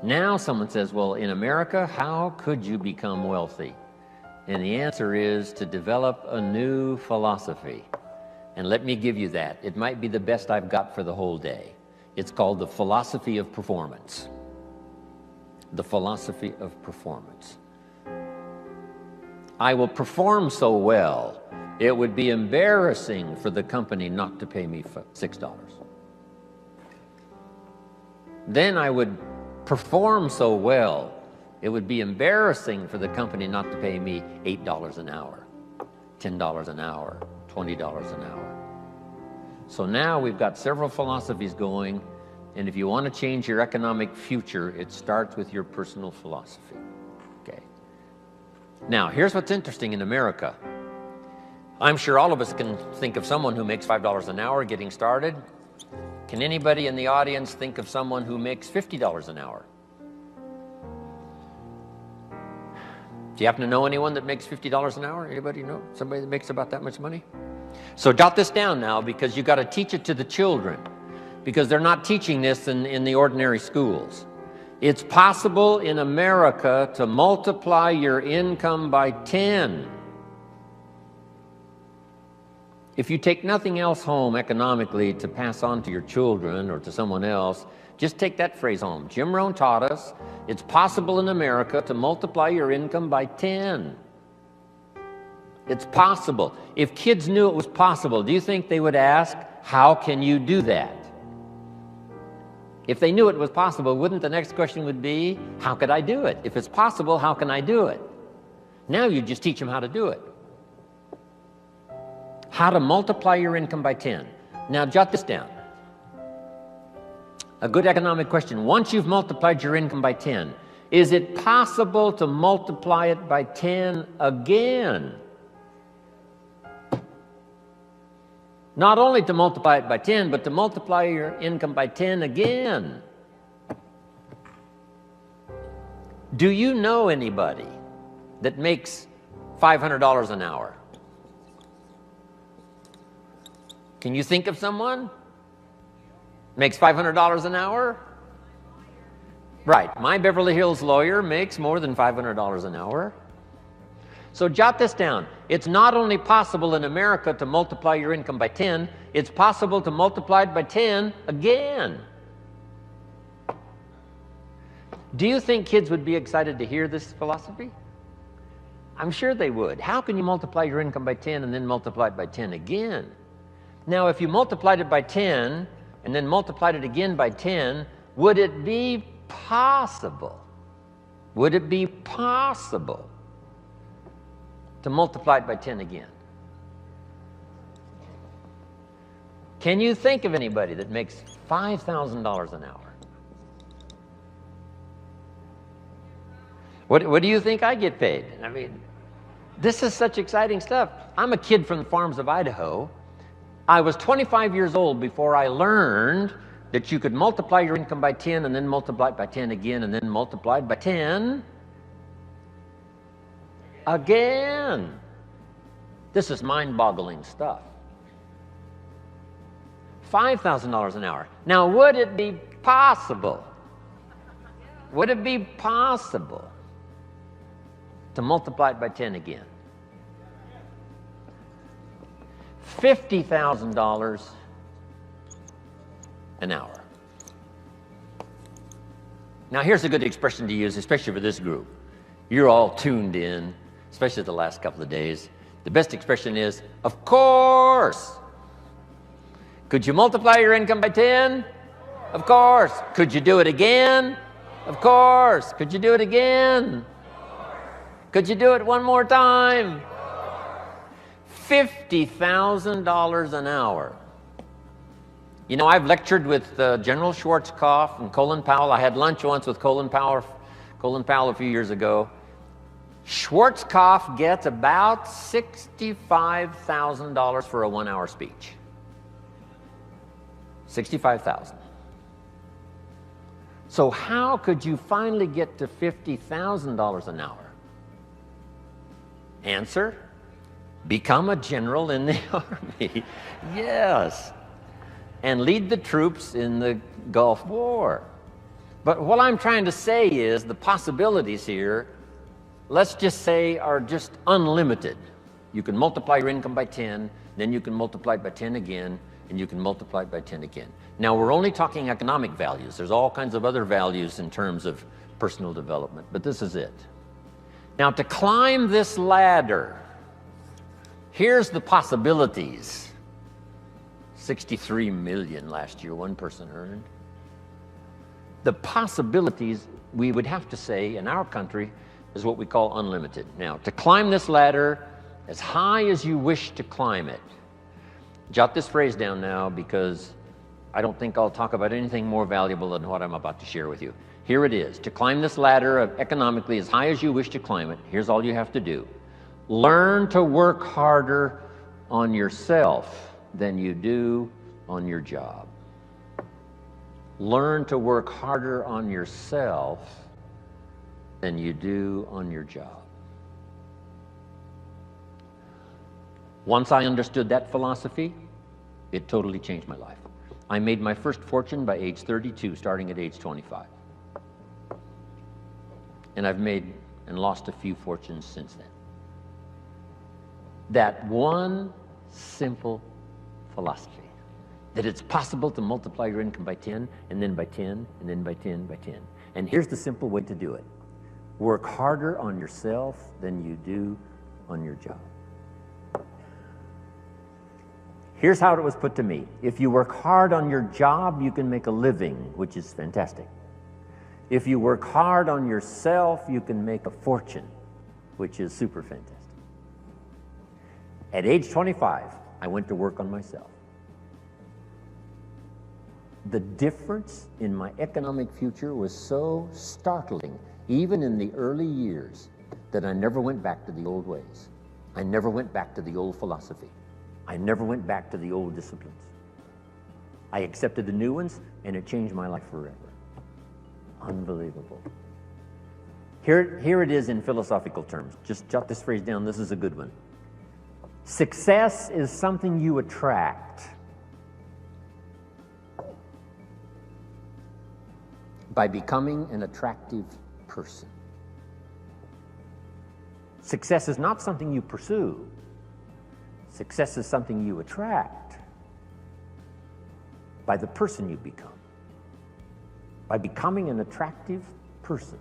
Now someone says, well, in America, how could you become wealthy? And the answer is to develop a new philosophy. And let me give you that. It might be the best I've got for the whole day. It's called the philosophy of performance. The philosophy of performance. I will perform so well, it would be embarrassing for the company not to pay me $6. Then I would perform so well, it would be embarrassing for the company not to pay me $8 an hour, $10 an hour, $20 an hour. So now we've got several philosophies going, and if you want to change your economic future, it starts with your personal philosophy. Okay. Now, here's what's interesting in America. I'm sure all of us can think of someone who makes $5 an hour getting started. Can anybody in the audience think of someone who makes $50 an hour? Do you happen to know anyone that makes $50 an hour? Anybody know somebody that makes about that much money? So jot this down now, because you got to teach it to the children, because they're not teaching this in the ordinary schools. It's possible in America to multiply your income by 10. If you take nothing else home economically to pass on to your children or to someone else, just take that phrase home. Jim Rohn taught us it's possible in America to multiply your income by 10. It's possible. If kids knew it was possible, do you think they would ask, how can you do that? If they knew it was possible, wouldn't the next question would be, how could I do it? If it's possible, how can I do it? Now you just teach them how to do it. How to multiply your income by 10. Now jot this down. A good economic question. Once you've multiplied your income by 10, is it possible to multiply it by 10 again? Not only to multiply it by 10, but to multiply your income by 10 again. Do you know anybody that makes $500 an hour? Can you think of someone? Makes $500 an hour? Right, my Beverly Hills lawyer makes more than $500 an hour. So jot this down. It's not only possible in America to multiply your income by 10, it's possible to multiply it by 10 again. Do you think kids would be excited to hear this philosophy? I'm sure they would. How can you multiply your income by 10 and then multiply it by 10 again? Now, if you multiplied it by 10 and then multiplied it again by 10, would it be possible? Would it be possible to multiply it by 10 again? Can you think of anybody that makes $5,000 an hour? What do you think I get paid? I mean, this is such exciting stuff. I'm a kid from the farms of Idaho. I was 25 years old before I learned that you could multiply your income by 10 and then multiply it by 10 again and then multiply it by 10 again. This is mind-boggling stuff. $5,000 an hour. Now, would it be possible? Would it be possible to multiply it by 10 again? $50,000 an hour. Now, here's a good expression to use, especially for this group. You're all tuned in, especially the last couple of days. The best expression is, of course. Could you multiply your income by 10? Of course. Could you do it again? Of course. Could you do it again? Could you do it one more time? $50,000 an hour. You know, I've lectured with General Schwarzkopf and Colin Powell. I had lunch once with Colin Powell a few years ago. Schwarzkopf gets about $65,000 for a 1-hour speech. $65,000. So how could you finally get to $50,000 an hour? Answer: become a general in the Army. Yes. And lead the troops in the Gulf War. But what I'm trying to say is the possibilities here, let's just say, are just unlimited. You can multiply your income by 10, then you can multiply it by 10 again, and you can multiply it by 10 again. Now, we're only talking economic values. There's all kinds of other values in terms of personal development, but this is it. Now, to climb this ladder, here's the possibilities. 63 million last year, one person earned. The possibilities, we would have to say, in our country, is what we call unlimited. Now, to climb this ladder as high as you wish to climb it, jot this phrase down now, because I don't think I'll talk about anything more valuable than what I'm about to share with you. Here it is. To climb this ladder economically as high as you wish to climb it, here's all you have to do. Learn to work harder on yourself than you do on your job. Learn to work harder on yourself than you do on your job. Once I understood that philosophy, it totally changed my life. I made my first fortune by age 32, starting at age 25. And I've made and lost a few fortunes since then. That one simple philosophy, that it's possible to multiply your income by 10, and then by 10, and then by 10, by 10. And here's the simple way to do it. Work harder on yourself than you do on your job. Here's how it was put to me. If you work hard on your job, you can make a living, which is fantastic. If you work hard on yourself, you can make a fortune, which is super fantastic. At age 25, I went to work on myself. The difference in my economic future was so startling, even in the early years, that I never went back to the old ways. I never went back to the old philosophy. I never went back to the old disciplines. I accepted the new ones, and it changed my life forever. Unbelievable. Here it is in philosophical terms. Just jot this phrase down. This is a good one. Success is something you attract by becoming an attractive person. Success is not something you pursue. Success is something you attract by the person you become, by becoming an attractive person.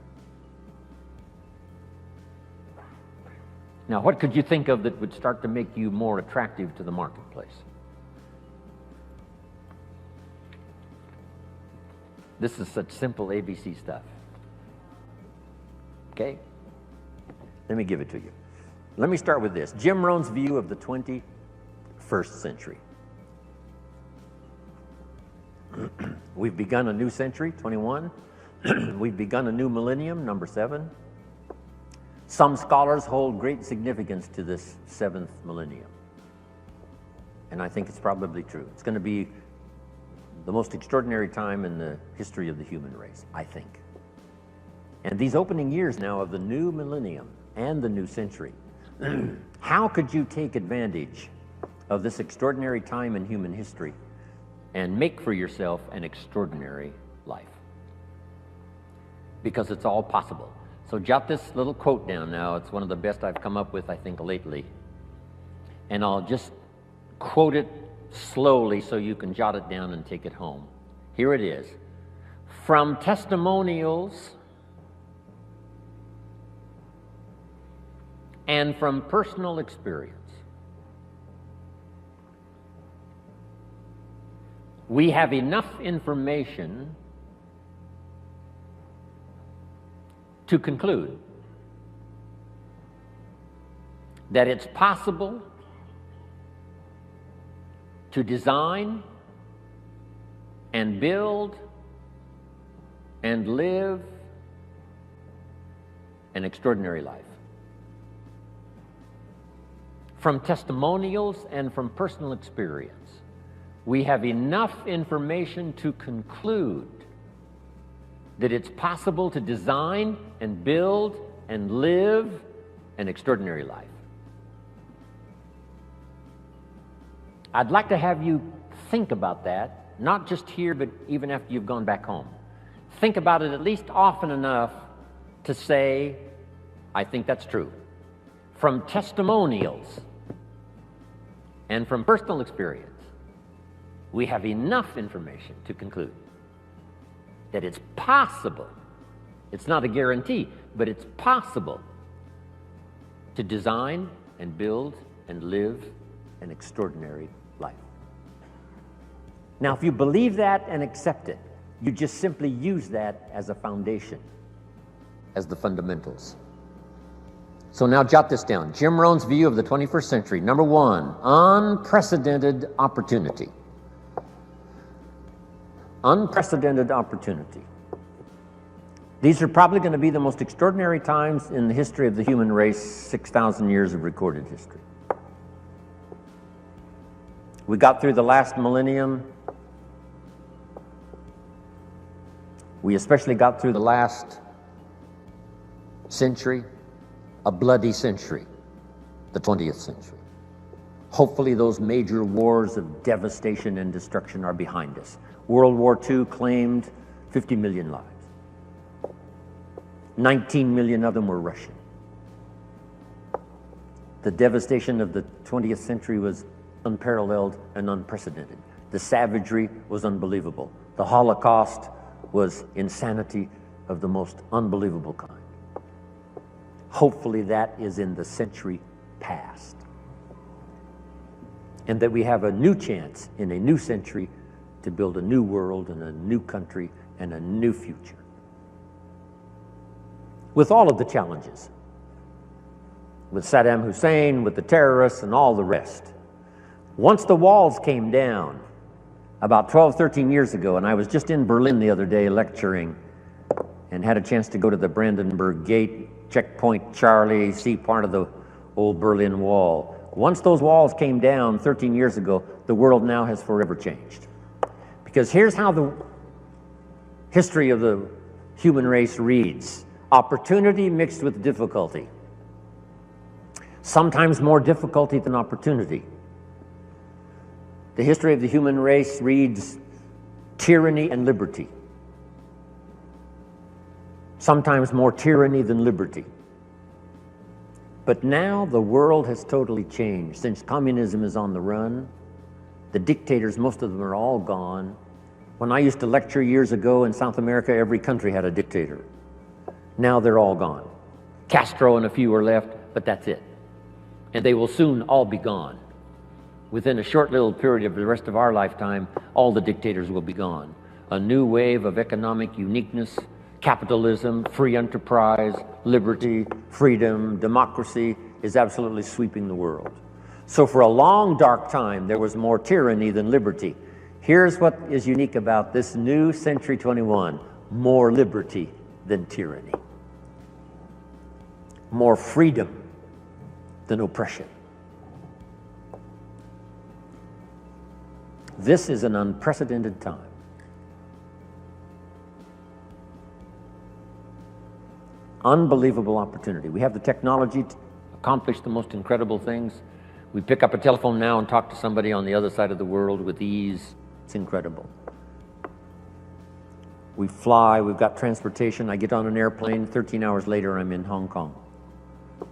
Now, what could you think of that would start to make you more attractive to the marketplace? This is such simple ABC stuff. Okay? Let me give it to you. Let me start with this. Jim Rohn's view of the 21st century. We've begun a new century, 21. We've begun a new millennium, number 7. Some scholars hold great significance to this 7th millennium. And I think it's probably true. It's going to be the most extraordinary time in the history of the human race, I think. And these opening years now of the new millennium and the new century, how could you take advantage of this extraordinary time in human history and make for yourself an extraordinary life? Because it's all possible. So jot this little quote down now. It's one of the best I've come up with, I think, lately. And I'll just quote it slowly so you can jot it down and take it home. Here it is. From testimonials and from personal experience, we have enough information to conclude that it's possible to design and build and live an extraordinary life. From testimonials and from personal experience, we have enough information to conclude that it's possible to design and build and live an extraordinary life. I'd like to have you think about that, not just here, but even after you've gone back home. think about it at least often enough to say, I think that's true. From testimonials and from personal experience, we have enough information to conclude that it's possible, it's not a guarantee, but it's possible to design and build and live an extraordinary life. Now, if you believe that and accept it, you just simply use that as a foundation, as the fundamentals. So now jot this down. Jim Rohn's view of the 21st century. Number one, unprecedented opportunity. Unprecedented opportunity. These are probably going to be the most extraordinary times in the history of the human race, 6,000 years of recorded history. We got through the last millennium. We especially got through the last century, a bloody century, the 20th century. Hopefully those major wars of devastation and destruction are behind us. World War II claimed 50 million lives. 19 million of them were Russian. The devastation of the 20th century was unparalleled and unprecedented. The savagery was unbelievable. The Holocaust was insanity of the most unbelievable kind. Hopefully that is in the century past. And that we have a new chance in a new century to build a new world and a new country and a new future. With all of the challenges. With Saddam Hussein, with the terrorists, and all the rest. Once the walls came down, about 12, 13 years ago, and I was just in Berlin the other day lecturing and had a chance to go to the Brandenburg Gate, Checkpoint Charlie, see part of the old Berlin Wall. Once those walls came down 13 years ago, the world now has forever changed. Because here's how the history of the human race reads. Opportunity mixed with difficulty. Sometimes more difficulty than opportunity. The history of the human race reads tyranny and liberty. Sometimes more tyranny than liberty. But now the world has totally changed. Since communism is on the run, the dictators, most of them are all gone. When I used to lecture years ago in South America, every country had a dictator. Now they're all gone. Castro and a few are left, but that's it. And they will soon all be gone. Within a short little period of the rest of our lifetime, all the dictators will be gone. A new wave of economic uniqueness, capitalism, free enterprise, liberty, freedom, democracy is absolutely sweeping the world. So for a long, dark time, there was more tyranny than liberty. Here's what is unique about this new Century 21, more liberty than tyranny. More freedom than oppression. This is an unprecedented time. Unbelievable opportunity. We have the technology to accomplish the most incredible things. We pick up a telephone now and talk to somebody on the other side of the world with ease. It's incredible. We fly, we've got transportation. I get on an airplane, 13 hours later I'm in Hong Kong.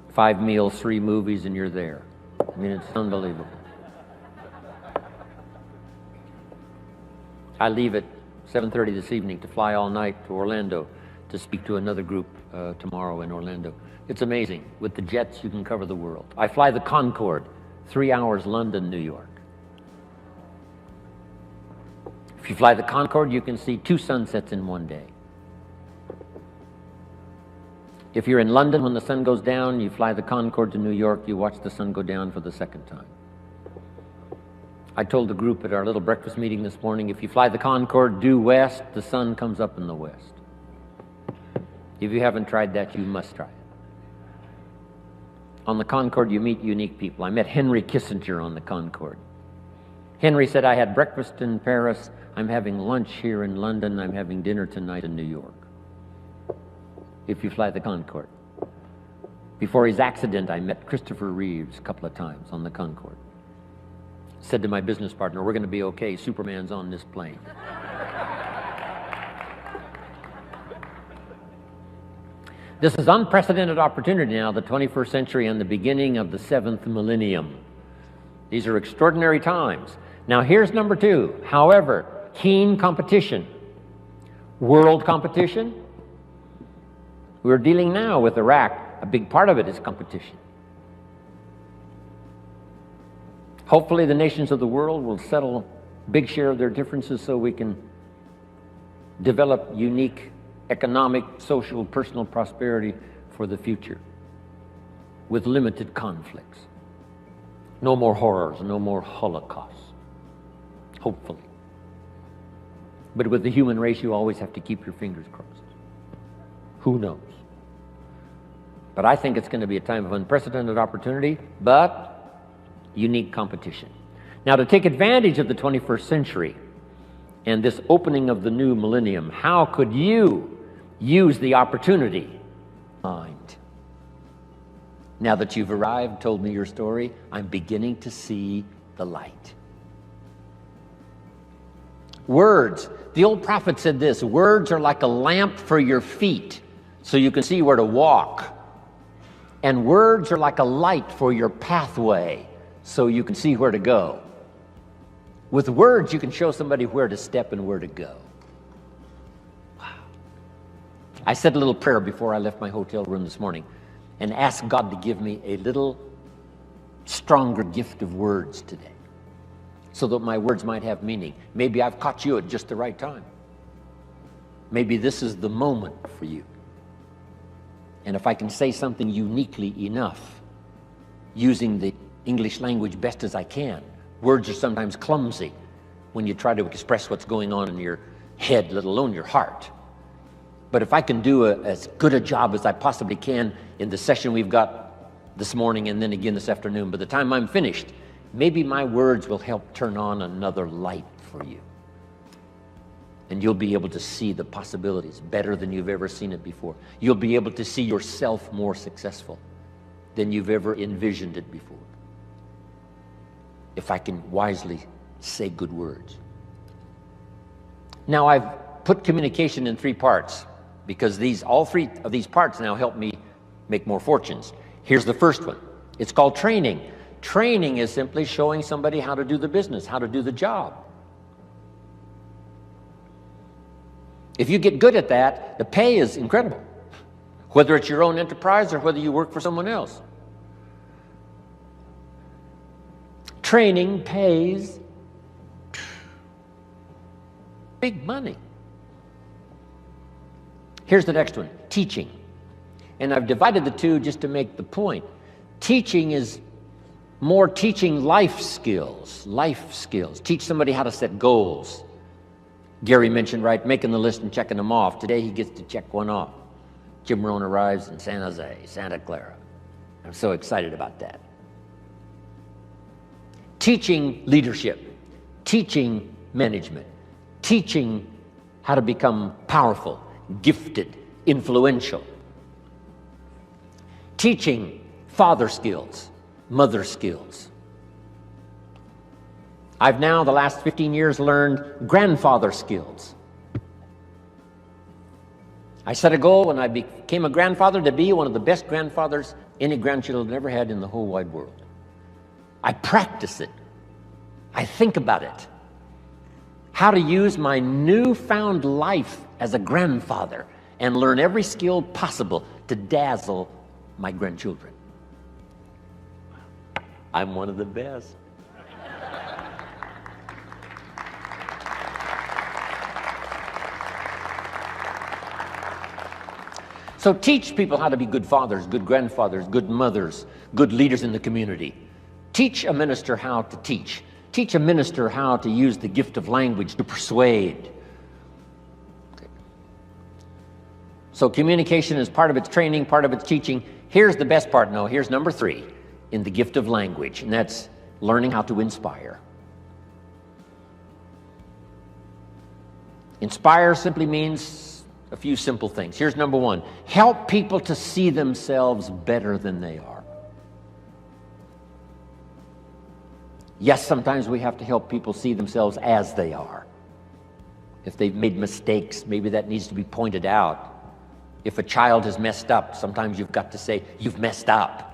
5 meals, 3 movies, and you're there. I mean, it's unbelievable. I leave at 7:30 this evening to fly all night to Orlando to speak to another group tomorrow in Orlando. It's amazing. With the jets, you can cover the world. I fly the Concorde, 3 hours London, New York. If you fly the Concorde, you can see 2 sunsets in one day. If you're in London when the sun goes down, you fly the Concorde to New York, you watch the sun go down for the second time. I told the group at our little breakfast meeting this morning, if you fly the Concorde due west, the sun comes up in the west. If you haven't tried that, you must try it. On the Concorde, you meet unique people. I met Henry Kissinger on the Concorde. Henry said, I had breakfast in Paris, I'm having lunch here in London, I'm having dinner tonight in New York. If you fly the Concorde. Before his accident, I met Christopher Reeves a couple of times on the Concorde. Said to my business partner, we're going to be okay, Superman's on this plane. This is unprecedented opportunity now, the 21st century and the beginning of the 7th millennium. These are extraordinary times. Now here's number 2. However, keen competition. World competition. We're dealing now with Iraq. A big part of it is competition. Hopefully the nations of the world will settle a big share of their differences so we can develop unique economic, social, personal prosperity for the future with limited conflicts. No more horrors, no more holocausts, hopefully. But with the human race, you always have to keep your fingers crossed. Who knows? But I think it's going to be a time of unprecedented opportunity, but unique competition. Now, to take advantage of the 21st century and this opening of the new millennium, how could you use the opportunity? Mind. Now that you've arrived, told me your story, I'm beginning to see the light. Words. The old prophet said this, words are like a lamp for your feet so you can see where to walk. And words are like a light for your pathway so you can see where to go. With words, you can show somebody where to step and where to go. I said a little prayer before I left my hotel room this morning and asked God to give me a little stronger gift of words today so that my words might have meaning. Maybe I've caught you at just the right time. Maybe this is the moment for you. And if I can say something uniquely enough, using the English language best as I can, words are sometimes clumsy when you try to express what's going on in your head, let alone your heart. But if I can do as good a job as I possibly can in the session we've got this morning and then again this afternoon, by the time I'm finished, maybe my words will help turn on another light for you. And you'll be able to see the possibilities better than you've ever seen it before. You'll be able to see yourself more successful than you've ever envisioned it before. If I can wisely say good words. Now I've put communication in 3 parts, because all 3 of these parts now help me make more fortunes. Here's the first one. It's called training. Training is simply showing somebody how to do the business, how to do the job. If you get good at that, the pay is incredible, whether it's your own enterprise or whether you work for someone else. Training pays big money. Here's the next one, teaching. And I've divided the 2 just to make the point. Teaching is more teaching life skills. Teach somebody how to set goals. Gary mentioned, right, making the list and checking them off. Today he gets to check one off. Jim Rohn arrives in San Jose, Santa Clara. I'm so excited about that. Teaching leadership, teaching management, teaching how to become powerful, gifted, influential. Teaching father skills, mother skills. I've now, the last 15 years, learned grandfather skills. I set a goal when I became a grandfather to be one of the best grandfathers any grandchildren ever had in the whole wide world. I practice it. I think about it. How to use my newfound life as a grandfather and learn every skill possible to dazzle my grandchildren. I'm one of the best. So teach people how to be good fathers, good grandfathers, good mothers, good leaders in the community. Teach a minister how to teach. Teach a minister how to use the gift of language to persuade. Okay. So communication is part of its training, part of its teaching. Here's the best part, no, here's number 3 in the gift of language, and that's learning how to inspire. Inspire simply means a few simple things. Here's number 1. Help people to see themselves better than they are. Yes, sometimes we have to help people see themselves as they are. If they've made mistakes, maybe that needs to be pointed out. If a child has messed up, sometimes you've got to say, you've messed up.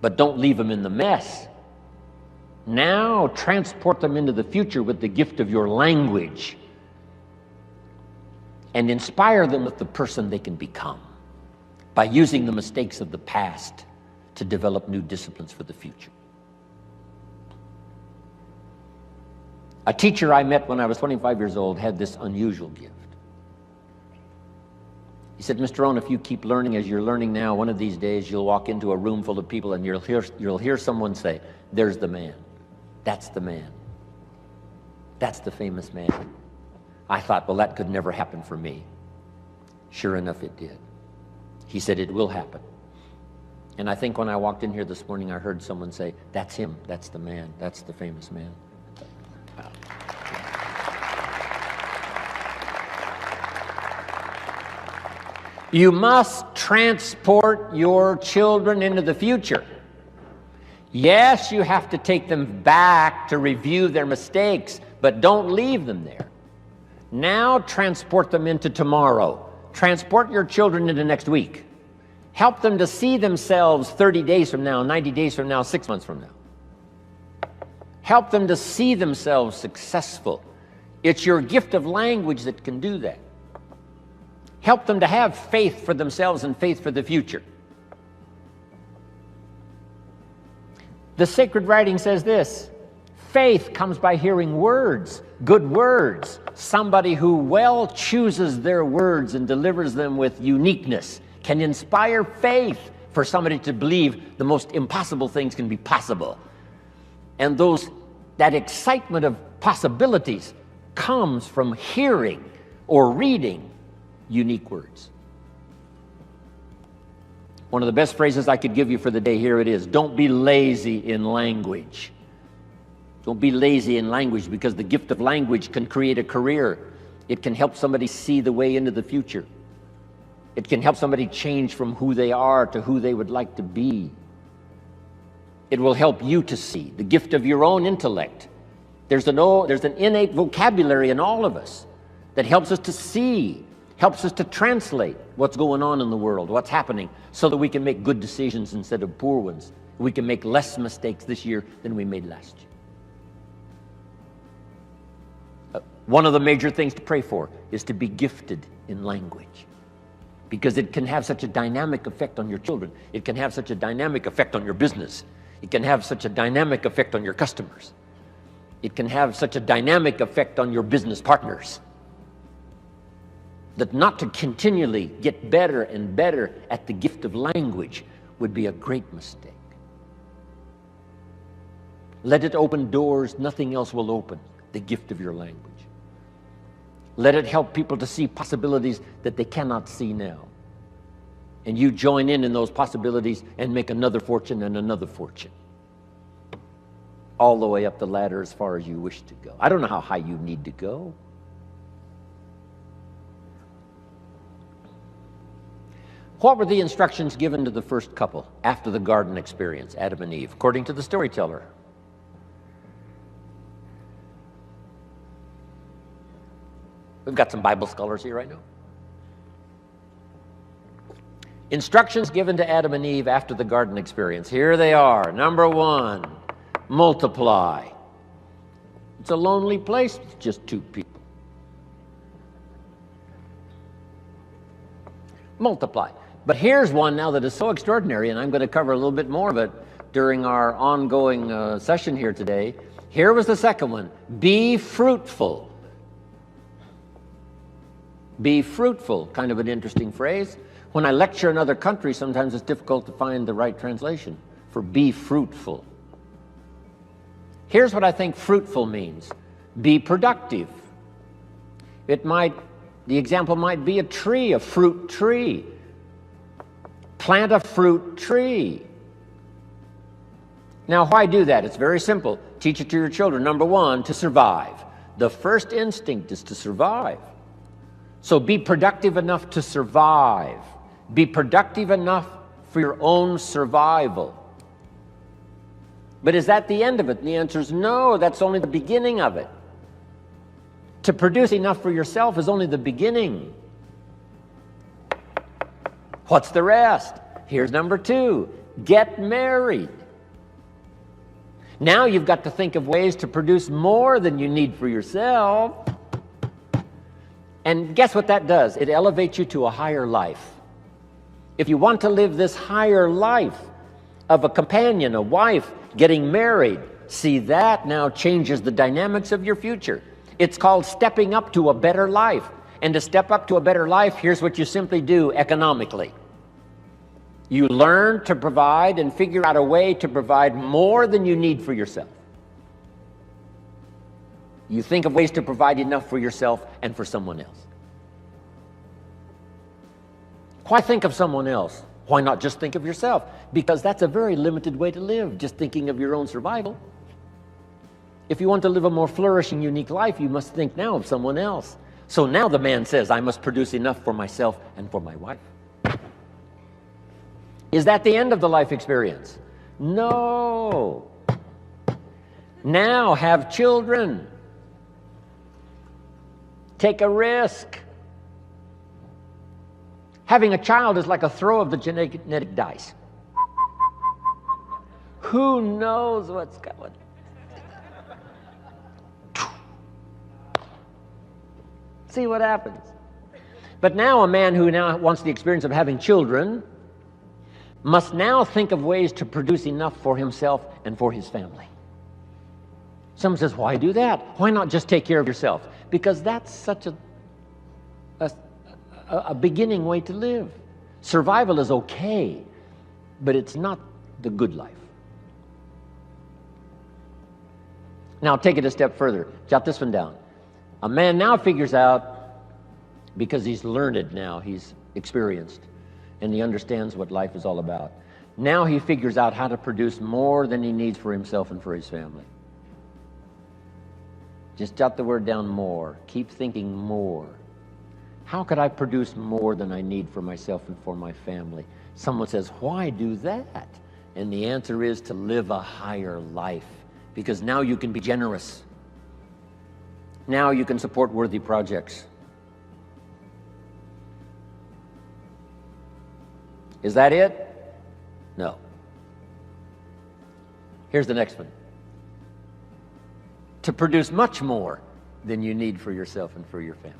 But don't leave them in the mess. Now transport them into the future with the gift of your language and inspire them with the person they can become by using the mistakes of the past to develop new disciplines for the future. A teacher I met when I was 25 years old had this unusual gift. He said, Mr. Rohn, if you keep learning as you're learning now, one of these days you'll walk into a room full of people and you'll hear someone say, there's the man. That's the man. That's the famous man. I thought, well, that could never happen for me. Sure enough, it did. He said, it will happen. And I think when I walked in here this morning, I heard someone say, that's him. That's the man. That's the famous man. Wow. You must transport your children into the future. Yes, you have to take them back to review their mistakes, but don't leave them there. Now transport them into tomorrow. Transport your children into next week. Help them to see themselves 30 days from now, 90 days from now, 6 months from now. Help them to see themselves successful. It's your gift of language that can do that. Help them to have faith for themselves and faith for the future. The sacred writing says this, faith comes by hearing words, good words. Somebody who well chooses their words and delivers them with uniqueness can inspire faith for somebody to believe the most impossible things can be possible. And that excitement of possibilities comes from hearing or reading unique words. One of the best phrases I could give you for the day, here it is. Don't be lazy in language. Don't be lazy in language, because the gift of language can create a career. It can help somebody see the way into the future. It can help somebody change from who they are to who they would like to be. It will help you to see the gift of your own intellect. There's an innate vocabulary in all of us that helps us to see, helps us to translate what's going on in the world, what's happening, so that we can make good decisions instead of poor ones. We can make less mistakes this year than we made last year. One of the major things to pray for is to be gifted in language, because it can have such a dynamic effect on your children. It can have such a dynamic effect on your business. It can have such a dynamic effect on your customers. It can have such a dynamic effect on your business partners, that not to continually get better and better at the gift of language would be a great mistake. Let it open doors nothing else will open, the gift of your language. Let it help people to see possibilities that they cannot see now. And you join in those possibilities and make another fortune and another fortune, all the way up the ladder as far as you wish to go. I don't know how high you need to go. What were the instructions given to the first couple after the garden experience, Adam and Eve, according to the storyteller? We've got some Bible scholars here right now. Instructions given to Adam and Eve after the garden experience. Here they are. Number 1, multiply. It's a lonely place with just 2 people. Multiply. But here's one now that is so extraordinary, and I'm going to cover a little bit more of it during our ongoing session here today. Here was the second one. Be fruitful. Be fruitful, kind of an interesting phrase. When I lecture in other countries, sometimes it's difficult to find the right translation for be fruitful. Here's what I think fruitful means. Be productive. The example might be a tree, a fruit tree. Plant a fruit tree. Now, why do that? It's very simple. Teach it to your children. Number 1, to survive. The first instinct is to survive. So be productive enough to survive. Be productive enough for your own survival. But is that the end of it? And the answer is no, that's only the beginning of it. To produce enough for yourself is only the beginning. What's the rest? Here's number 2. Get married. Now you've got to think of ways to produce more than you need for yourself. And guess what that does? It elevates you to a higher life. If you want to live this higher life of a companion, a wife, getting married, see, that now changes the dynamics of your future. It's called stepping up to a better life. And to step up to a better life, here's what you simply do economically. You learn to provide and figure out a way to provide more than you need for yourself. You think of ways to provide enough for yourself and for someone else. Why think of someone else? Why not just think of yourself? Because that's a very limited way to live, just thinking of your own survival. If you want to live a more flourishing, unique life, you must think now of someone else. So now the man says, I must produce enough for myself and for my wife. Is that the end of the life experience? No. Now have children. Take a risk. Having a child is like a throw of the genetic dice. Who knows what's going? See what happens. But now a man who now wants the experience of having children must now think of ways to produce enough for himself and for his family. Someone says, why do that? Why not just take care of yourself? Because that's such a beginning way to live. Survival is okay, but it's not the good life. Now take it a step further. Jot this one down. A man now figures out, because he's learned now, he's experienced, and he understands what life is all about. Now he figures out how to produce more than he needs for himself and for his family. Just jot the word down, more. Keep thinking more. How could I produce more than I need for myself and for my family? Someone says, why do that? And the answer is to live a higher life, because now you can be generous. Now you can support worthy projects. Is that it? No. Here's the next one. To produce much more than you need for yourself and for your family.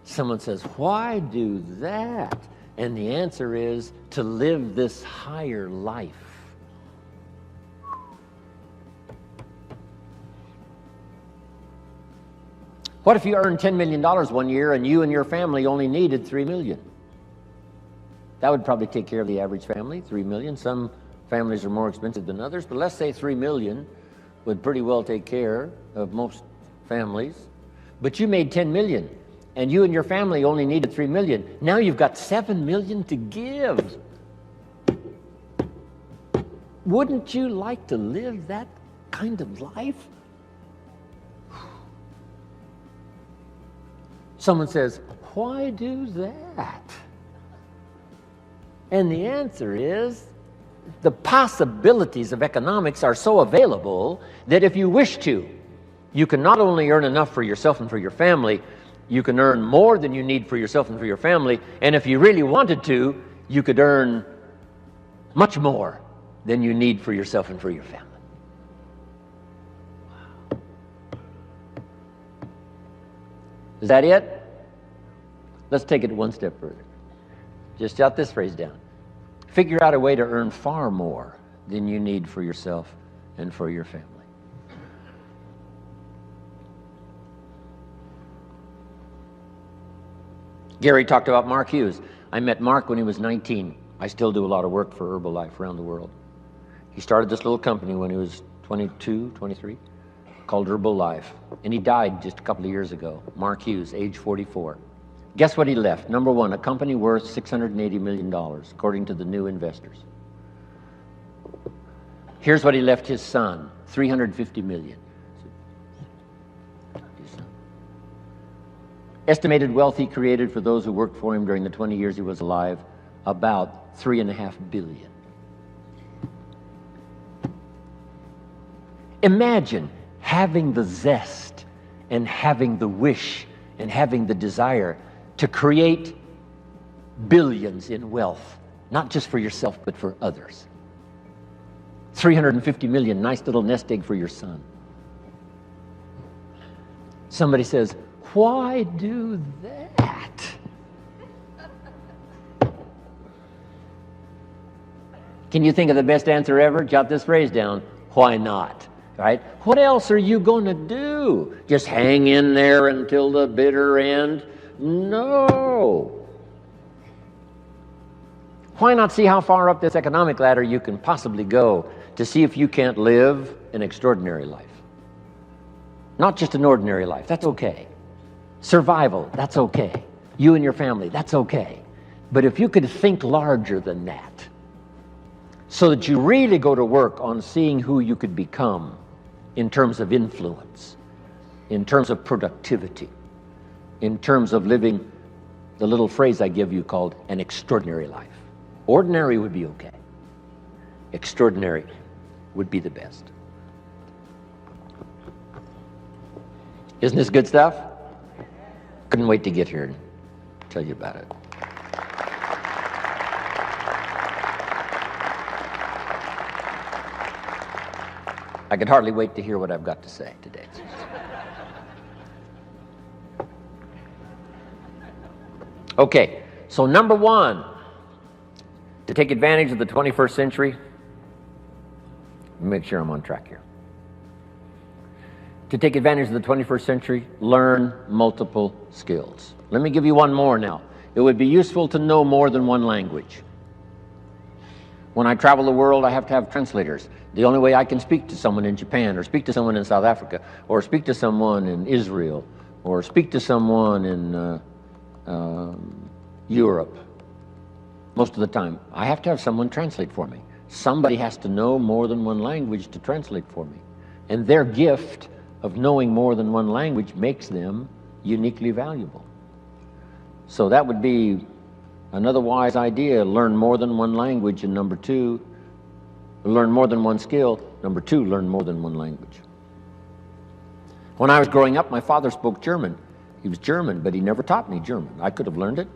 Someone says, why do that? And the answer is to live this higher life. What if you earned $10 million one year and you and your family only needed $3 million? That would probably take care of the average family, $3 million. Some families are more expensive than others, but let's say $3 million would pretty well take care of most families. But you made $10 million, and you and your family only needed $3 million. Now you've got $7 million to give. Wouldn't you like to live that kind of life? Someone says, why do that? And the answer is, the possibilities of economics are so available that if you wish to, you can not only earn enough for yourself and for your family, you can earn more than you need for yourself and for your family, and if you really wanted to, you could earn much more than you need for yourself and for your family. Wow. Is that it? Let's take it one step further. Just jot this phrase down. Figure out a way to earn far more than you need for yourself and for your family. Gary talked about Mark Hughes. I met Mark when he was 19. I still do a lot of work for Herbalife around the world. He started this little company when he was 22, 23, called Herbalife. And he died just a couple of years ago. Mark Hughes, age 44. Guess what he left? Number one, a company worth $680 million, according to the new investors. Here's what he left his son, $350 million. Estimated wealth he created for those who worked for him during the 20 years he was alive, about $3.5 billion. Imagine having the zest and having the wish and having the desire to create billions in wealth, not just for yourself, but for others. 350 million, nice little nest egg for your son. Somebody says, why do that? Can you think of the best answer ever? Jot this phrase down. Why not? Right? What else are you going to do? Just hang in there until the bitter end? No. Why not see how far up this economic ladder you can possibly go to see if you can't live an extraordinary life? Not just an ordinary life. That's okay. Survival, that's okay. You and your family, that's okay. But if you could think larger than that, so that you really go to work on seeing who you could become in terms of influence, in terms of productivity, in terms of living the little phrase I give you called an extraordinary life. Ordinary would be okay. Extraordinary would be the best. Isn't this good stuff? Couldn't wait to get here and tell you about it. I could hardly wait to hear what I've got to say today. Okay, so number one, to take advantage of the 21st century, make sure I'm on track here. To take advantage of the 21st century, learn multiple skills. Let me give you one more now. It would be useful to know more than one language. When I travel the world, I have to have translators. The only way I can speak to someone in Japan, or speak to someone in South Africa, or speak to someone in Israel, or speak to someone in Europe, most of the time, I have to have someone translate for me. Somebody has to know more than one language to translate for me. And their gift of knowing more than one language makes them uniquely valuable. So that would be another wise idea. Learn more than one language, and number two, learn more than one skill. Number two, learn more than one language. When I was growing up, my father spoke German. He was German, but he never taught me German. I could have learned it.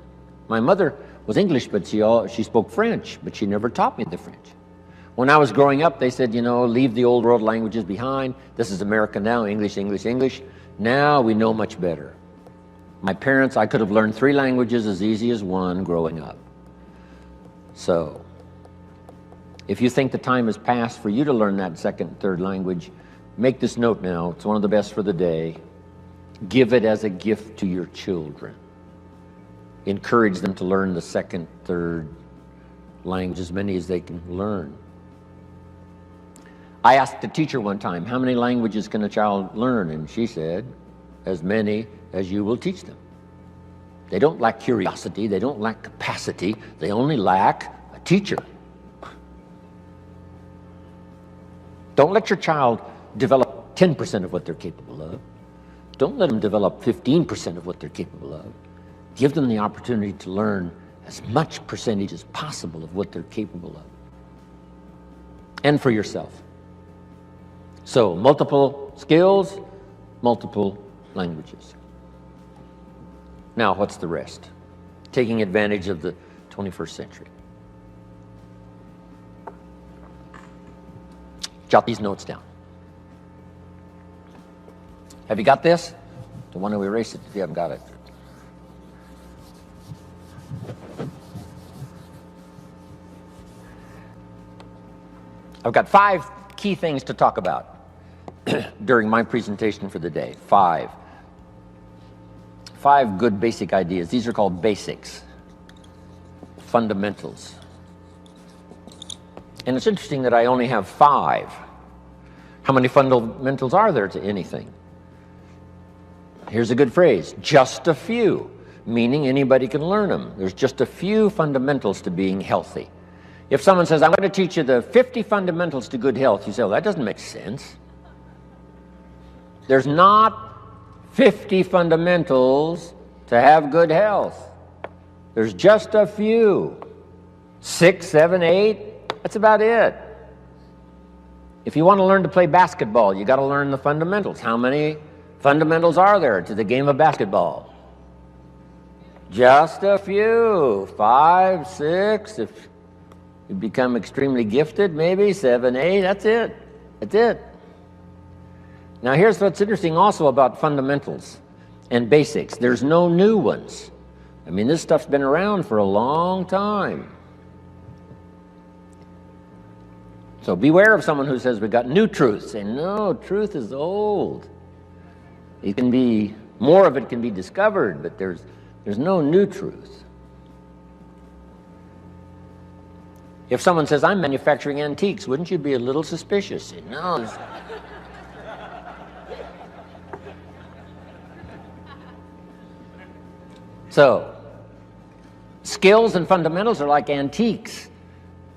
My mother was English, but she spoke French, but she never taught me the French. When I was growing up, they said, you know, leave the old world languages behind. This is America now, English, English, English. Now we know much better. My parents, I could have learned 3 languages as easy as one growing up. So, if you think the time has passed for you to learn that second, third language, make this note now. It's one of the best for the day. Give it as a gift to your children. Encourage them to learn the second, third language, as many as they can learn. I asked a teacher one time, how many languages can a child learn? And she said, as many as you will teach them. They don't lack curiosity, they don't lack capacity, they only lack a teacher. Don't let your child develop 10% of what they're capable of. Don't let them develop 15% of what they're capable of. Give them the opportunity to learn as much percentage as possible of what they're capable of. And for yourself. So, multiple skills, multiple languages. Now, what's the rest? Taking advantage of the 21st century. Jot these notes down. Have you got this? Don't want to erase it if you haven't got it. I've got 5 key things to talk about during my presentation for the day. 5 good basic ideas. These are called basics, fundamentals. And it's interesting that I only have 5. How many fundamentals are there to anything? Here's a good phrase, just a few, meaning anybody can learn them. There's just a few fundamentals to being healthy. If someone says, I'm going to teach you the 50 fundamentals to good health, you say, well, that doesn't make sense. There's not 50 fundamentals to have good health. There's just a few. 6, 7, 8, that's about it. If you want to learn to play basketball, you got to learn the fundamentals. How many fundamentals are there to the game of basketball? Just a few, 5, 6. If you become extremely gifted, maybe 7, 8. That's it. That's it. Now here's what's interesting also about fundamentals and basics. There's no new ones. I mean, this stuff's been around for a long time. So beware of someone who says we got new truth. Say, no, truth is old. It can be, more of it can be discovered, but there's no new truth. If someone says, I'm manufacturing antiques, wouldn't you be a little suspicious? Say, no. So, skills and fundamentals are like antiques.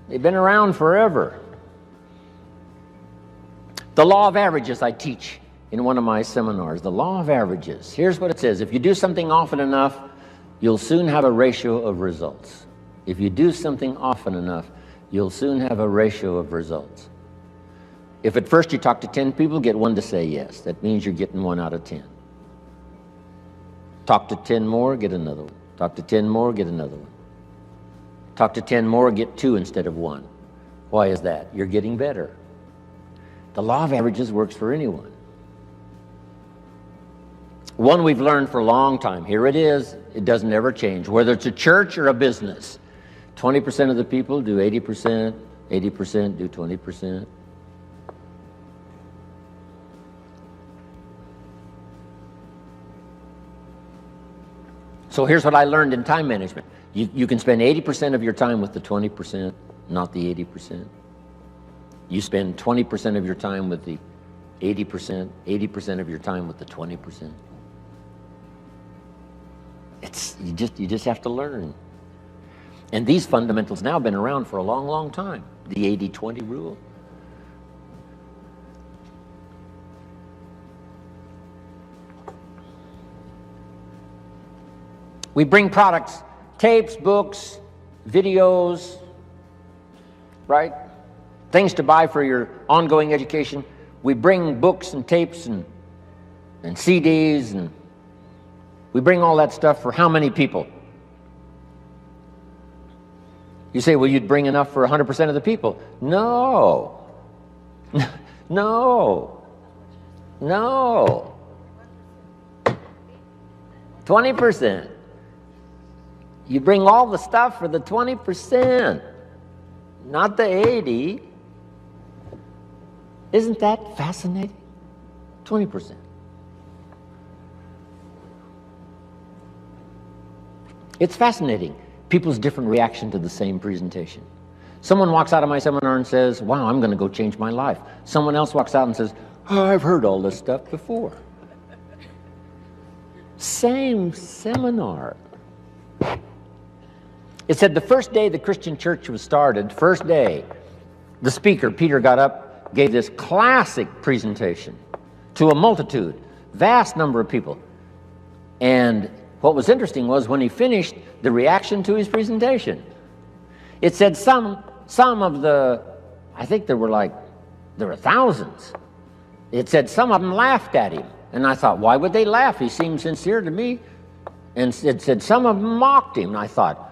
They've been around forever. The law of averages I teach in one of my seminars. The law of averages. Here's what it says. If you do something often enough, you'll soon have a ratio of results. If you do something often enough, you'll soon have a ratio of results. If at first you talk to 10 people, get 1 to say yes. That means you're getting 1 out of 10. Talk to 10 more, get another one. Talk to 10 more, get another one. Talk to 10 more, get 2 instead of 1. Why is that? You're getting better. The law of averages works for anyone. One we've learned for a long time. Here it is. It doesn't ever change. Whether it's a church or a business, 20% of the people do 80%, 80% do 20%. So here's what I learned in time management. You can spend 80% of your time with the 20%, not the 80%. You spend 20% of your time with the 80%, 80% of your time with the 20%. You just have to learn. And these fundamentals now have been around for a long, long time. The 80-20 rule. We bring products, tapes, books, videos, right? Things to buy for your ongoing education. We bring books and tapes and CDs, and we bring all that stuff for how many people? You say, well, you'd bring enough for 100% of the people. No. No. No. 20%. You bring all the stuff for the 20%, not the 80%. Isn't that fascinating? 20%. It's fascinating, people's different reaction to the same presentation. Someone walks out of my seminar and says, wow, I'm going to go change my life. Someone else walks out and says, oh, I've heard all this stuff before. Same seminar. It said the first day the Christian church was started, first day, the speaker, Peter, got up, gave this classic presentation to a multitude, vast number of people. And what was interesting was when he finished, the reaction to his presentation. It said some of the, I think there were thousands. It said some of them laughed at him. And I thought, why would they laugh? He seemed sincere to me. And it said some of them mocked him. And I thought,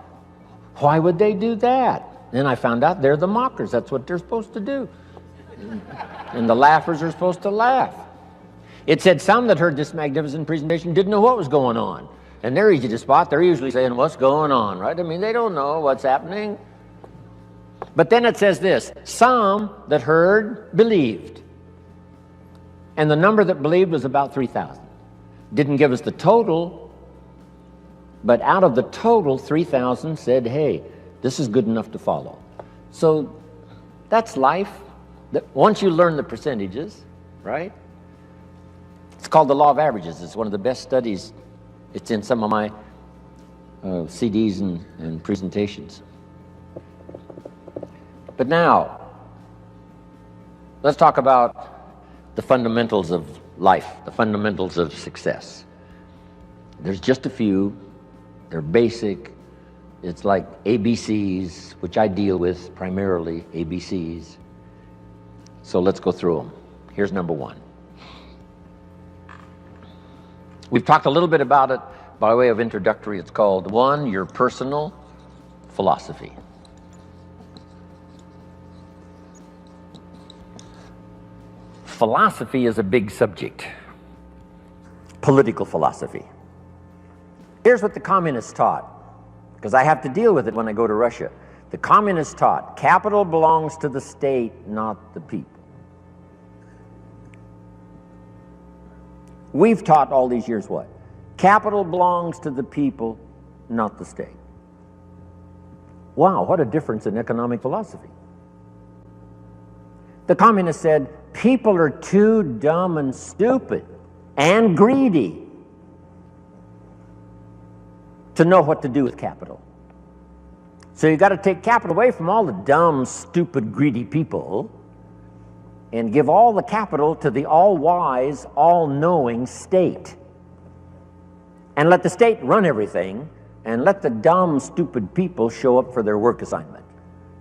why would they do that? Then I found out they're the mockers. That's what they're supposed to do. And the laughers are supposed to laugh. It said some that heard this magnificent presentation didn't know what was going on. And they're easy to spot. They're usually saying, what's going on, right? I mean, they don't know what's happening. But then it says this, some that heard believed. And the number that believed was about 3,000. Didn't give us the total, but out of the total, 3,000 said, hey, this is good enough to follow. So that's life. Once you learn the percentages, right? It's called the law of averages. It's one of the best studies. It's in some of my CDs and presentations. But now, let's talk about the fundamentals of life, the fundamentals of success. There's just a few. They're basic. It's like ABCs, which I deal with primarily, ABCs. So let's go through them. Here's number one. We've talked a little bit about it, by way of introductory, it's called, one, your personal philosophy. Philosophy is a big subject. Political philosophy. Here's what the communists taught, because I have to deal with it when I go to Russia. The communists taught, capital belongs to the state, not the people. We've taught all these years what? Capital belongs to the people, not the state. Wow, what a difference in economic philosophy. The communists said, people are too dumb and stupid and greedy to know what to do with capital. So you got to take capital away from all the dumb, stupid, greedy people and give all the capital to the all-wise, all-knowing state. And let the state run everything, and let the dumb, stupid people show up for their work assignment.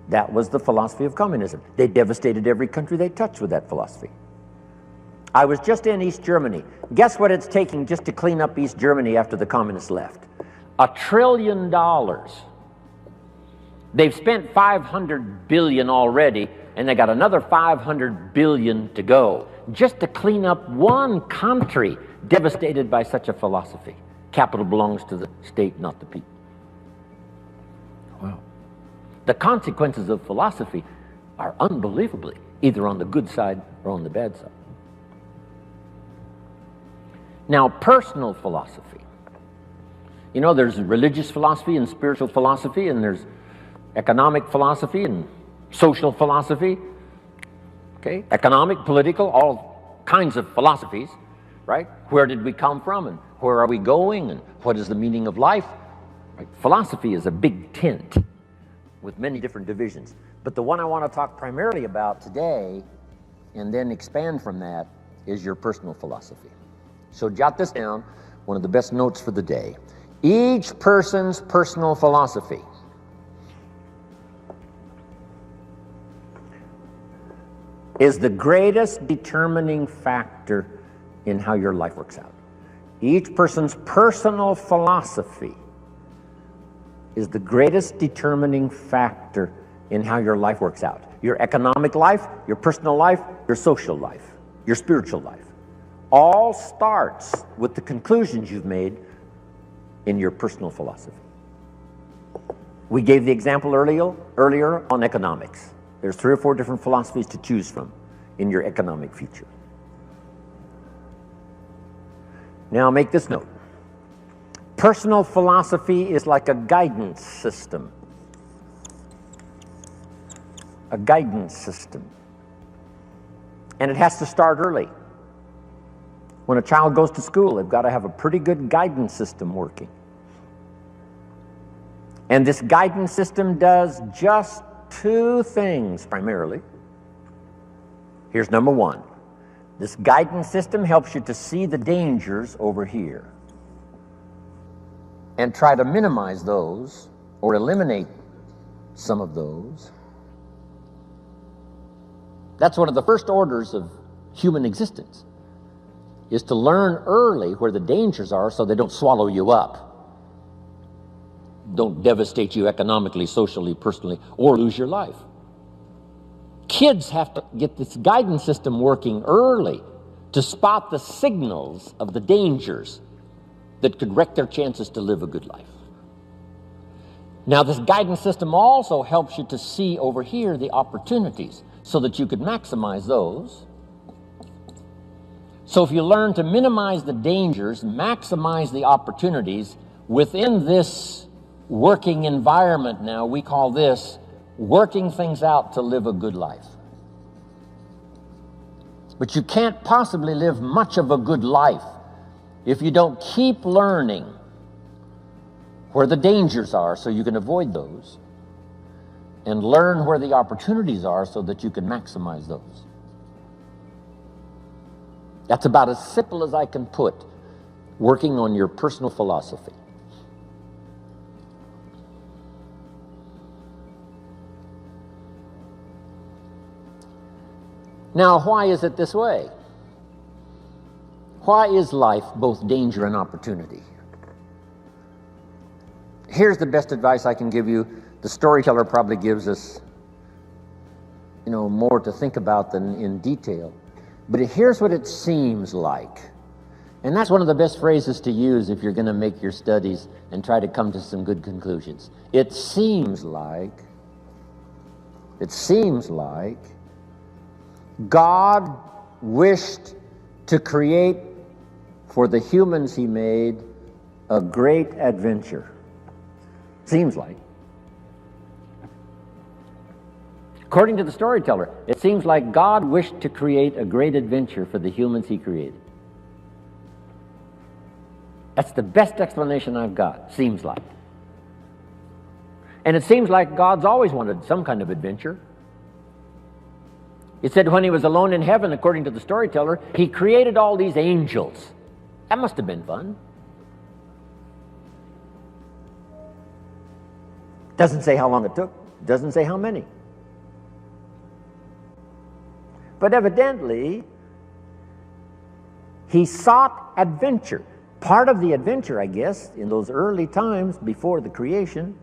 That was the philosophy of communism. They devastated every country they touched with that philosophy. I was just in East Germany. Guess what it's taking just to clean up East Germany after the communists left? $1 trillion. They've spent $500 billion already, and they got another $500 billion to go, just to clean up one country devastated by such a philosophy. Capital belongs to the state, not the people. Wow. The consequences of philosophy are unbelievably either on the good side or on the bad side. Now, personal philosophy. You know, there's religious philosophy and spiritual philosophy, and there's economic philosophy and social philosophy. Okay? Economic, political, all kinds of philosophies, right? Where did we come from, and where are we going, and what is the meaning of life? Right? Philosophy is a big tent with many different divisions. But the one I want to talk primarily about today, and then expand from that, is your personal philosophy. So jot this down, one of the best notes for the day. Each person's personal philosophy is the greatest determining factor in how your life works out. Each person's personal philosophy is the greatest determining factor in how your life works out. Your economic life, your personal life, your social life, your spiritual life. All starts with the conclusions you've made in your personal philosophy. We gave the example earlier on economics. There's 3 or 4 different philosophies to choose from in your economic future. Now make this note. Personal philosophy is like a guidance system. A guidance system. And it has to start early. When a child goes to school, they've got to have a pretty good guidance system working. And this guidance system does just 2 things primarily. Here's number 1. This guidance system helps you to see the dangers over here and try to minimize those or eliminate some of those. That's one of the first orders of human existence, is to learn early where the dangers are so they don't swallow you up, don't devastate you economically, socially, personally, or lose your life. Kids have to get this guidance system working early to spot the signals of the dangers that could wreck their chances to live a good life. Now, this guidance system also helps you to see over here the opportunities so that you could maximize those. So if you learn to minimize the dangers, maximize the opportunities within this working environment now, we call this working things out to live a good life. But you can't possibly live much of a good life if you don't keep learning where the dangers are so you can avoid those, and learn where the opportunities are so that you can maximize those. That's about as simple as I can put working on your personal philosophy. Now, why is it this way? Why is life both danger and opportunity? Here's the best advice I can give you. The storyteller probably gives us, more to think about than in detail. But here's what it seems like. And that's one of the best phrases to use if you're going to make your studies and try to come to some good conclusions. It seems like God wished to create for the humans he made a great adventure. Seems like. According to the storyteller, it seems like God wished to create a great adventure for the humans he created. That's the best explanation I've got, seems like. And it seems like God's always wanted some kind of adventure. It said when he was alone in heaven, according to the storyteller, he created all these angels. That must have been fun. Doesn't say how long it took. Doesn't say how many. But evidently, he sought adventure. Part of the adventure, I guess, in those early times before the creation,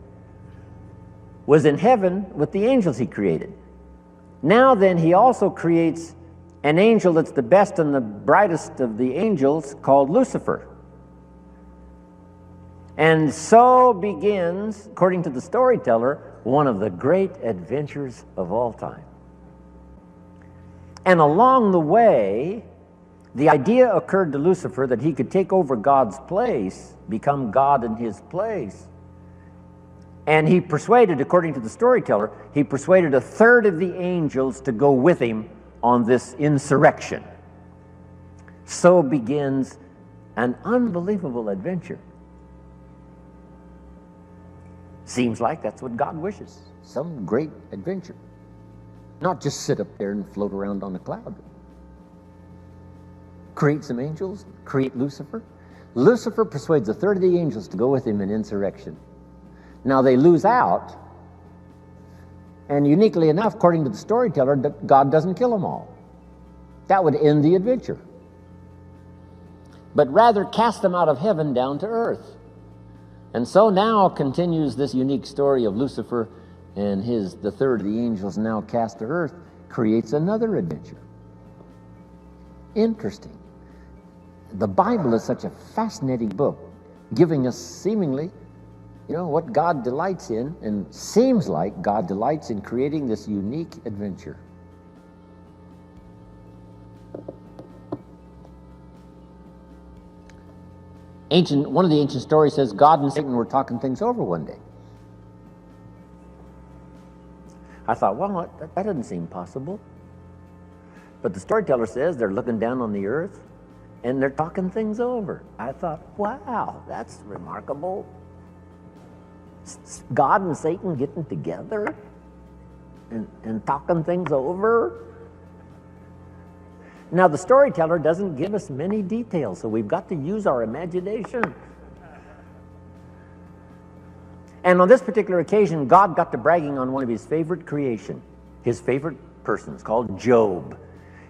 was in heaven with the angels he created. Now then, he also creates an angel that's the best and the brightest of the angels, called Lucifer. And so begins, according to the storyteller, one of the great adventures of all time. And along the way, the idea occurred to Lucifer that he could take over God's place, become God in his place. And he persuaded, according to the storyteller, he persuaded a third of the angels to go with him on this insurrection. So begins an unbelievable adventure. Seems like that's what God wishes, some great adventure. Not just sit up there and float around on a cloud. Create some angels, create Lucifer. Lucifer persuades a third of the angels to go with him in insurrection. Now they lose out, and uniquely enough, according to the storyteller, God doesn't kill them all. That would end the adventure. But rather cast them out of heaven down to earth. And so now continues this unique story of Lucifer and the third of the angels now cast to earth, creates another adventure. Interesting. The Bible is such a fascinating book, giving us seemingly, what God delights in, and seems like God delights in creating this unique adventure. One of the ancient stories says God and Satan were talking things over one day. I thought, well, that doesn't seem possible. But the storyteller says they're looking down on the earth and they're talking things over. I thought, wow, that's remarkable. God and Satan getting together and talking things over. Now, the storyteller doesn't give us many details, so we've got to use our imagination. And on this particular occasion, God got to bragging on one of his favorite creation, his favorite persons, called Job.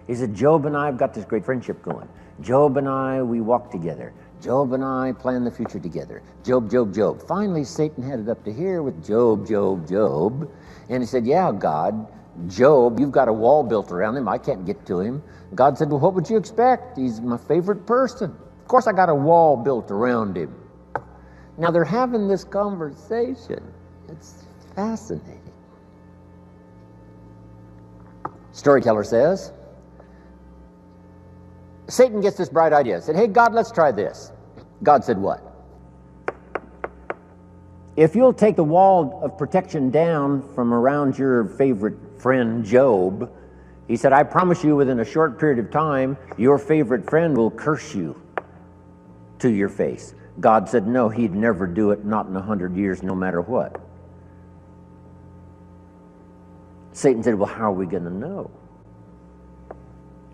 He said, Job and I have got this great friendship going. Job and I, we walk together. Job and I plan the future together. Job, Job, Job. Finally, Satan headed up to here with Job, Job, Job. And he said, yeah, God, Job, you've got a wall built around him. I can't get to him. God said, well, what would you expect? He's my favorite person. Of course, I got a wall built around him. Now, they're having this conversation. It's fascinating. Storyteller says, Satan gets this bright idea. Said, hey, God, let's try this. God said, what? If you'll take the wall of protection down from around your favorite friend, Job, he said, I promise you within a short period of time, your favorite friend will curse you to your face. God said, no, he'd never do it, not in 100 years, no matter what. Satan said, well, how are we going to know?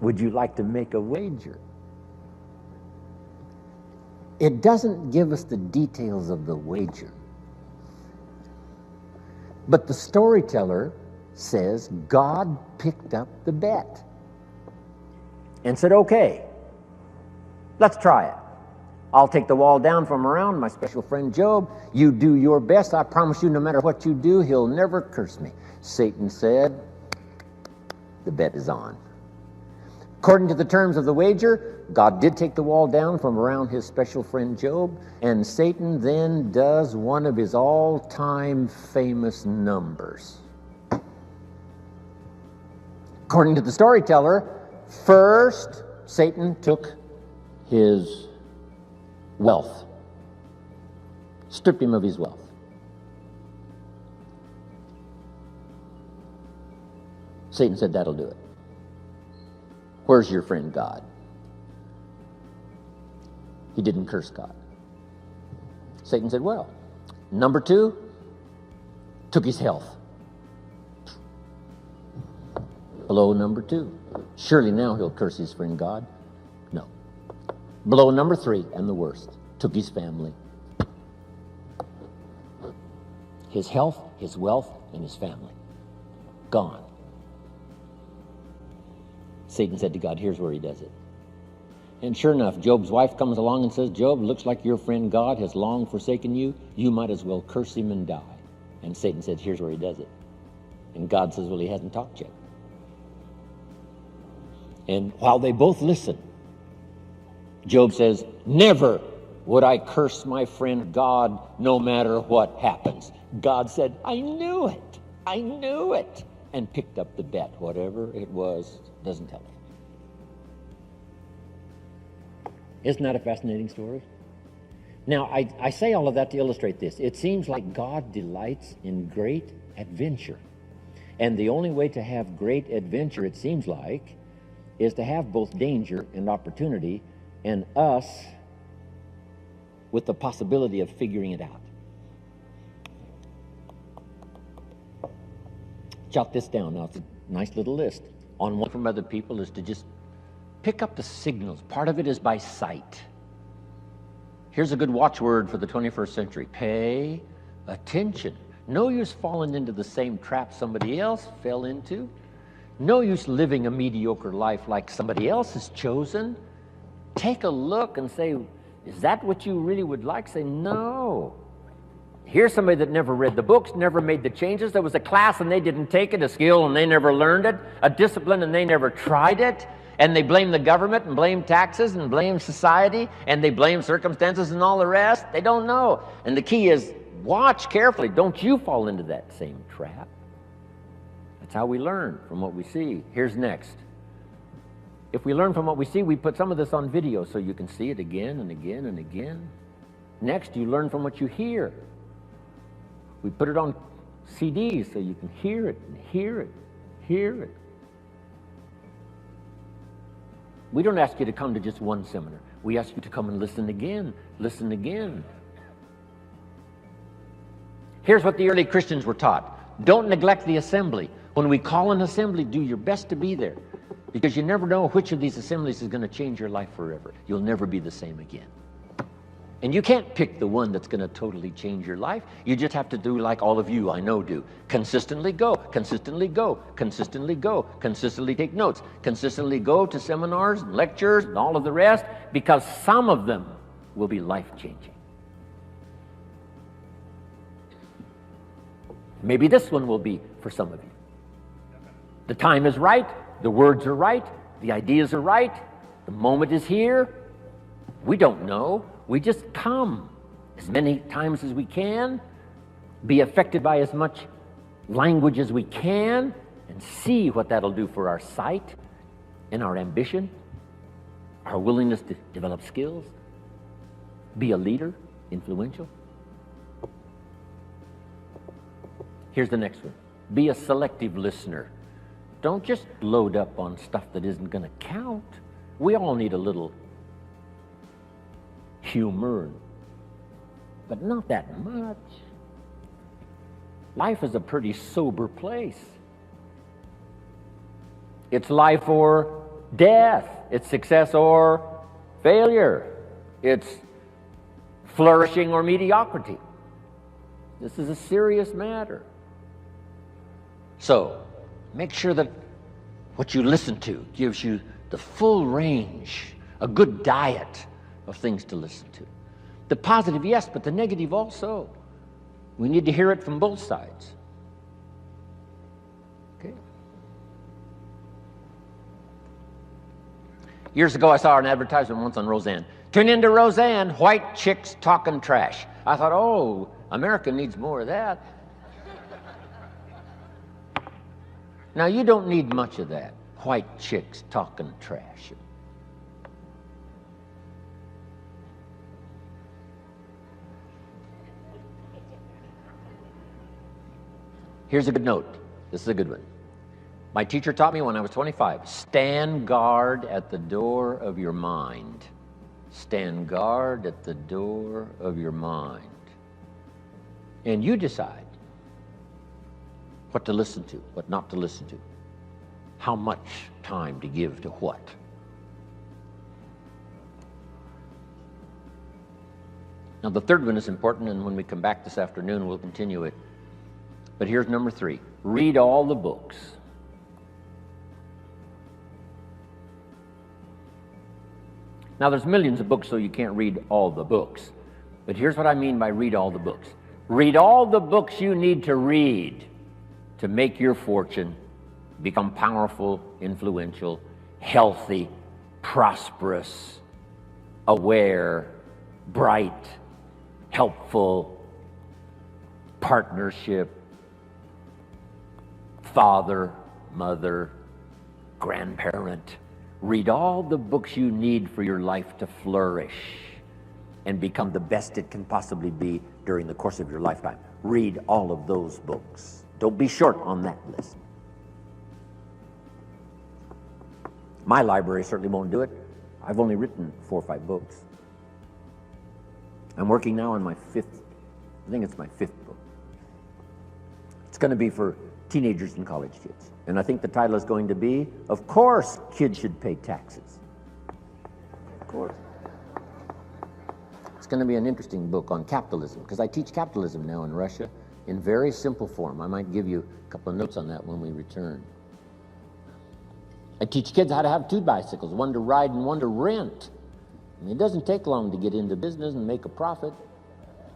Would you like to make a wager? It doesn't give us the details of the wager. But the storyteller says God picked up the bet and said, okay, let's try it. I'll take the wall down from around my special friend Job. You do your best. I promise you, no matter what you do, he'll never curse me. Satan said, the bet is on. According to the terms of the wager, God did take the wall down from around his special friend Job, and Satan then does one of his all-time famous numbers. According to the storyteller, first Satan took his wealth, stripped him of his wealth. Satan said, that'll do it. Where's your friend God? He didn't curse God. Satan said, well, number two, took his health. Blow number two. Surely now he'll curse his friend God. No. Blow number three, and the worst, took his family. His health, his wealth, and his family. Gone. Satan said to God, here's where he does it. And sure enough, Job's wife comes along and says, Job, looks like your friend God has long forsaken you. You might as well curse him and die. And Satan said, here's where he does it. And God says, well, he hasn't talked yet. And while they both listen, Job says, never would I curse my friend God no matter what happens. God said, I knew it. I knew it. And picked up the bet. Whatever it was, doesn't tell it. Isn't that a fascinating story? Now, I say all of that to illustrate this. It seems like God delights in great adventure. And the only way to have great adventure, it seems like, is to have both danger and opportunity, and us with the possibility of figuring it out. Jot this down. Now, it's a nice little list. On one from other people is to just pick up the signals. Part of it is by sight. Here's a good watchword for the 21st century. Pay attention. No use falling into the same trap somebody else fell into. No use living a mediocre life like somebody else has chosen. Take a look and say, is that what you really would like? Say, no. Here's somebody that never read the books, never made the changes. There was a class and they didn't take it, a skill and they never learned it, a discipline and they never tried it. And they blame the government and blame taxes and blame society and they blame circumstances and all the rest. They don't know. And the key is watch carefully. Don't you fall into that same trap. That's how we learn, from what we see. Here's next. If we learn from what we see, we put some of this on video so you can see it again and again and again. Next, you learn from what you hear. We put it on CDs so you can hear it and hear it, hear it. We don't ask you to come to just one seminar. We ask you to come and listen again, listen again. Here's what the early Christians were taught. Don't neglect the assembly. When we call an assembly, do your best to be there, because you never know which of these assemblies is going to change your life forever. You'll never be the same again. And you can't pick the one that's going to totally change your life. You just have to do like all of you I know do. Consistently go, consistently go, consistently go, consistently take notes, consistently go to seminars and lectures and all of the rest, because some of them will be life-changing. Maybe this one will be for some of you. The time is right, the words are right, the ideas are right, the moment is here. We don't know. We just come as many times as we can, be affected by as much language as we can, and see what that'll do for our sight and our ambition, our willingness to develop skills, be a leader, influential. Here's the next one. Be a selective listener. Don't just load up on stuff that isn't going to count. We all need a little humor, but not that much. Life is a pretty sober place. It's life or death. It's success or failure. It's flourishing or mediocrity. This is a serious matter. So, make sure that what you listen to gives you the full range, a good diet of things to listen to. The positive, yes, but the negative also. We need to hear it from both sides. Okay. Years ago, I saw an advertisement once on Roseanne. Tune into Roseanne, white chicks talking trash. I thought, oh, America needs more of that. Now, you don't need much of that. White chicks talking trash. Here's a good note. This is a good one. My teacher taught me when I was 25, stand guard at the door of your mind. Stand guard at the door of your mind. And you decide what to listen to, what not to listen to, how much time to give to what. Now, the third one is important, and when we come back this afternoon, we'll continue it. But here's number 3. Read all the books. Now, there's millions of books, so you can't read all the books. But here's what I mean by read all the books. Read all the books you need to read to make your fortune, become powerful, influential, healthy, prosperous, aware, bright, helpful, partnership, father, mother, grandparent. Read all the books you need for your life to flourish and become the best it can possibly be during the course of your lifetime. Read all of those books. Don't be short on that list. My library certainly won't do it. I've only written 4 or 5 books. I'm working now on my 5th, I think it's my 5th book. It's going to be for teenagers and college kids. And I think the title is going to be, of course, kids should pay taxes. Of course. It's going to be an interesting book on capitalism, because I teach capitalism now in Russia in very simple form. I might give you a couple of notes on that when we return. I teach kids how to have 2 bicycles, one to ride and one to rent. And it doesn't take long to get into business and make a profit.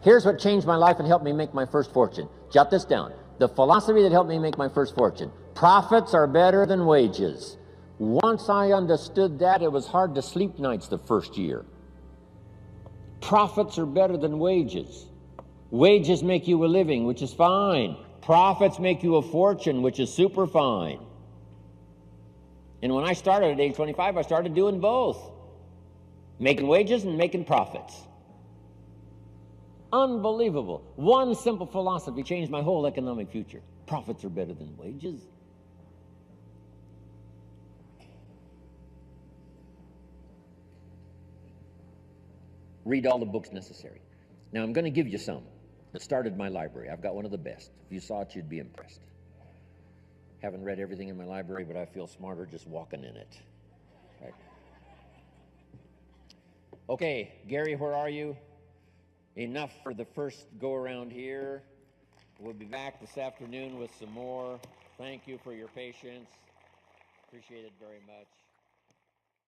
Here's what changed my life and helped me make my first fortune. Jot this down. The philosophy that helped me make my first fortune. Profits are better than wages. Once I understood that, it was hard to sleep nights the first year. Profits are better than wages. Wages make you a living, which is fine. Profits make you a fortune, which is super fine. And when I started at age 25, I started doing both. Making wages and making profits. Unbelievable. One simple philosophy changed my whole economic future. Profits are better than wages. Read all the books necessary. Now, I'm going to give you some that started my library. I've got one of the best. If you saw it, you'd be impressed. Haven't read everything in my library, but I feel smarter just walking in it. Right. Okay, Gary, where are you? Enough for the first go-around here. We'll be back this afternoon with some more. Thank you for your patience. Appreciate it very much.